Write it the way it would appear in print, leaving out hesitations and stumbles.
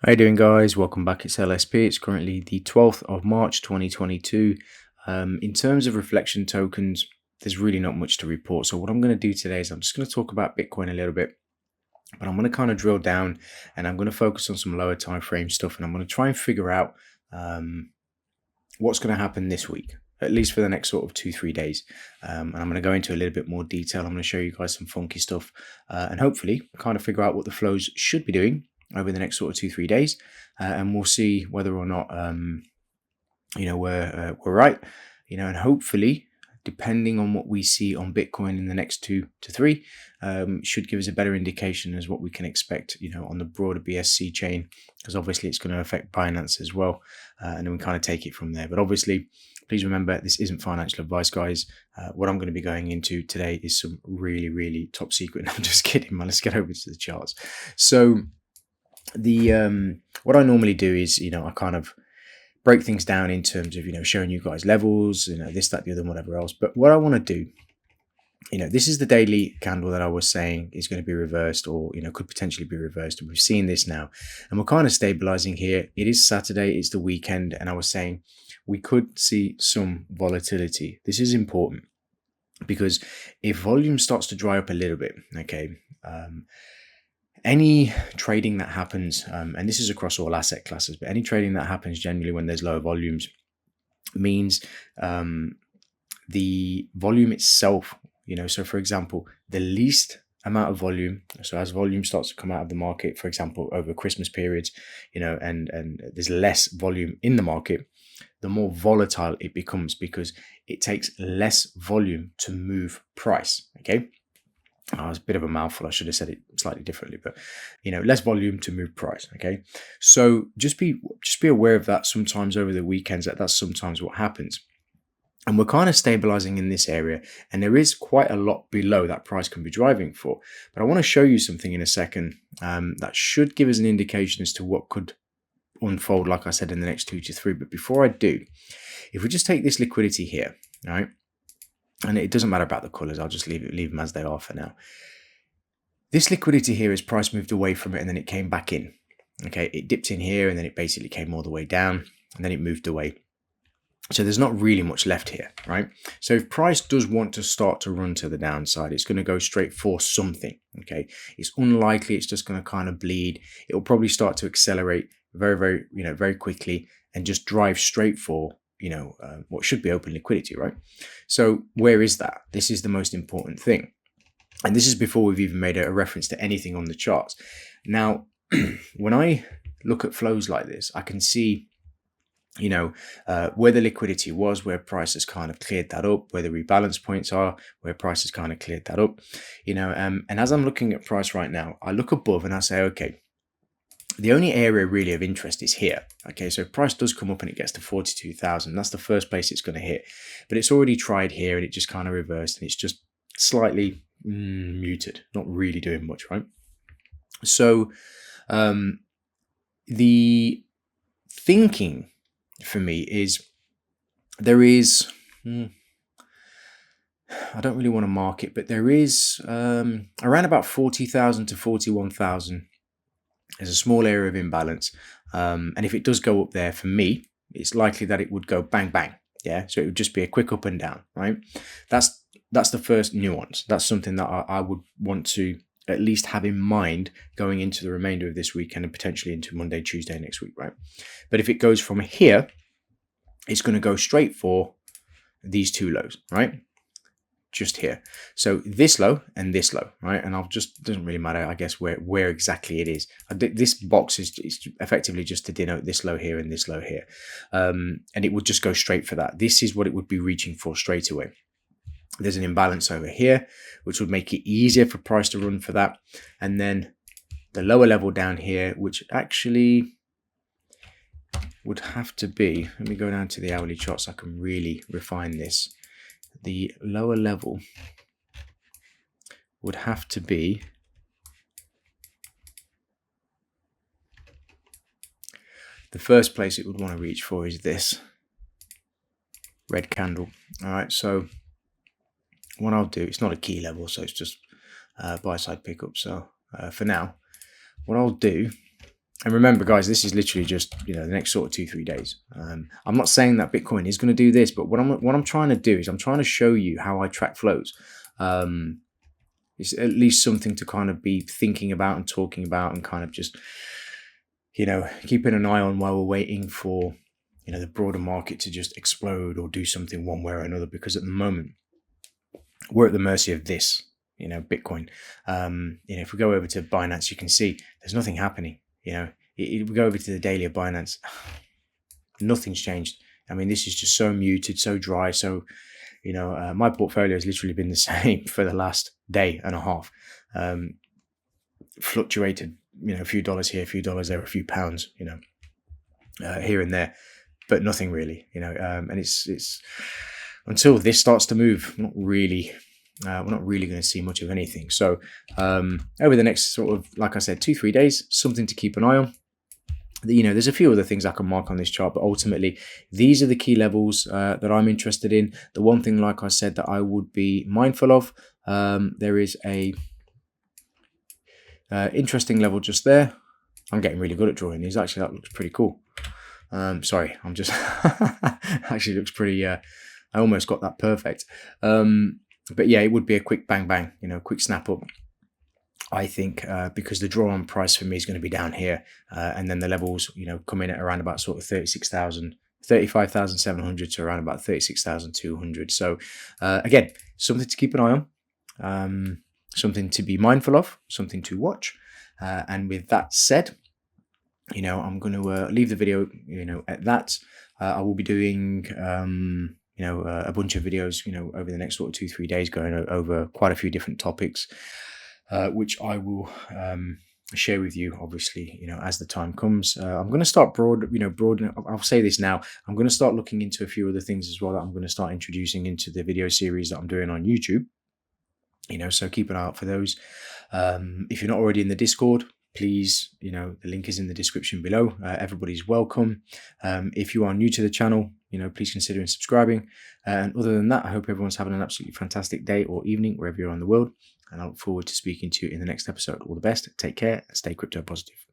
How you doing, guys? Welcome back. It's LSP. It's currently the 12th of March 2022. In terms of reflection tokens, there's really not much to report. So what I'm going to do today is I'm just going to talk about Bitcoin a little bit, but I'm going to kind of drill down and I'm going to focus on some lower time frame stuff, and I'm going to try and figure out what's going to happen this week, at least for the next sort of 2-3 days. And I'm going to go into a little bit more detail. I'm going to show you guys some funky stuff and hopefully kind of figure out what the flows should be doing over the next sort of 2-3 days, and we'll see whether or not we're right, and hopefully, depending on what we see on Bitcoin in the next 2 to 3, should give us a better indication as what we can expect, on the broader BSC chain, because obviously it's going to affect Binance as well, and then we kind of take it from there. But obviously, please remember, this isn't financial advice, guys. What I'm going to be going into today is some really, really top secret. I'm just kidding, man. Let's get over to the charts. So what I normally do is, I kind of break things down in terms of, showing you guys levels, this, that, the other, and whatever else. But what I want to do, this is the daily candle that I was saying is going to be reversed, or, could potentially be reversed. And we've seen this now, and we're kind of stabilizing here. It is Saturday, it's the weekend. And I was saying we could see some volatility. This is important because if volume starts to dry up a little bit, okay, any trading that happens, and this is across all asset classes, but any trading that happens generally when there's lower volumes means the volume itself, so for example, the least amount of volume, so as volume starts to come out of the market, for example, over Christmas periods, and there's less volume in the market, the more volatile it becomes because it takes less volume to move price, okay? It's a bit of a mouthful. I should have said it slightly differently, but less volume to move price. Okay, so just be aware of that. Sometimes over the weekends, that's sometimes what happens, and we're kind of stabilizing in this area, and there is quite a lot below that price can be driving for. But I want to show you something in a second that should give us an indication as to what could unfold, like I said, in the next 2 to 3. But before I do, if we just take this liquidity here, all right. And it doesn't matter about the colors. I'll just leave them as they are for now. This liquidity here is price moved away from it and then it came back in. Okay, it dipped in here and then it basically came all the way down and then it moved away. So there's not really much left here, right? So if price does want to start to run to the downside, it's going to go straight for something. Okay, it's unlikely it's just going to kind of bleed. It will probably start to accelerate very, very, very quickly and just drive straight for what should be open liquidity, right? So where is that? This is the most important thing. And this is before we've even made a reference to anything on the charts. Now, when I look at flows like this, I can see, where the liquidity was, where price has kind of cleared that up, where the rebalance points are, where price has kind of cleared that up, and as I'm looking at price right now, I look above and I say, okay, the only area really of interest is here. Okay, so if price does come up and it gets to 42,000, that's the first place it's going to hit. But it's already tried here and it just kind of reversed and it's just slightly muted, not really doing much, right? So the thinking for me is there is, I don't really want to mark it, but there is around about 40,000 to 41,000. There's a small area of imbalance. And if it does go up there, for me, it's likely that it would go bang, bang. Yeah. So it would just be a quick up and down, right? That's the first nuance. That's something that I would want to at least have in mind going into the remainder of this weekend and potentially into Monday, Tuesday next week, right? But if it goes from here, it's going to go straight for these two lows, right? Just here. So this low and this low, right? And doesn't really matter, I guess, where exactly it is. This box is effectively just to denote this low here and this low here. And it would just go straight for that. This is what it would be reaching for straight away. There's an imbalance over here, which would make it easier for price to run for that. And then the lower level down here, which actually would have to be, let me go down to the hourly chart so I can really refine this. The lower level would have to be the first place it would want to reach for is this red candle. All right, so what I'll do, it's not a key level, so it's just buy side pickup. So for now, what I'll do, and remember, guys, this is literally just the next sort of 2-3 days. I'm not saying that Bitcoin is going to do this, but what I'm trying to do is I'm trying to show you how I track flows. It's at least something to kind of be thinking about and talking about, and kind of just keeping an eye on while we're waiting for the broader market to just explode or do something one way or another. Because at the moment we're at the mercy of this, Bitcoin. If we go over to Binance, you can see there's nothing happening. We go over to the daily of Binance, nothing's changed. I mean, this is just so muted, so dry. So, my portfolio has literally been the same for the last day and a half. Fluctuated, a few dollars here, a few dollars there, a few pounds, here and there, but nothing really, and it's until this starts to move, we're not really going to see much of anything. So over the next sort of, like I said, 2-3 days, something to keep an eye on. There's a few other things I can mark on this chart, but ultimately these are the key levels that I'm interested in. The one thing, like I said, that I would be mindful of, there is a interesting level just there. I'm getting really good at drawing these. Actually, that looks pretty cool. Sorry, I'm just actually looks pretty. I almost got that perfect. But yeah, it would be a quick bang bang, quick snap up. I think because the draw on price for me is going to be down here, and then the levels, come in at around about sort of 35,700 to around about 36,200. So again, something to keep an eye on, something to be mindful of, something to watch. And with that said, I'm going to leave the video, at that. I will be doing, a bunch of videos, over the next sort of 2-3 days, going over quite a few different topics, which I will share with you, obviously, as the time comes. I'm going to start broadening. I'll say this now. I'm going to start looking into a few other things as well that I'm going to start introducing into the video series that I'm doing on YouTube. So keep an eye out for those. If you're not already in the Discord, please, the link is in the description below. Everybody's welcome. If you are new to the channel, please consider subscribing. And other than that, I hope everyone's having an absolutely fantastic day or evening, wherever you're in the world. And I look forward to speaking to you in the next episode. All the best. Take care and stay crypto positive.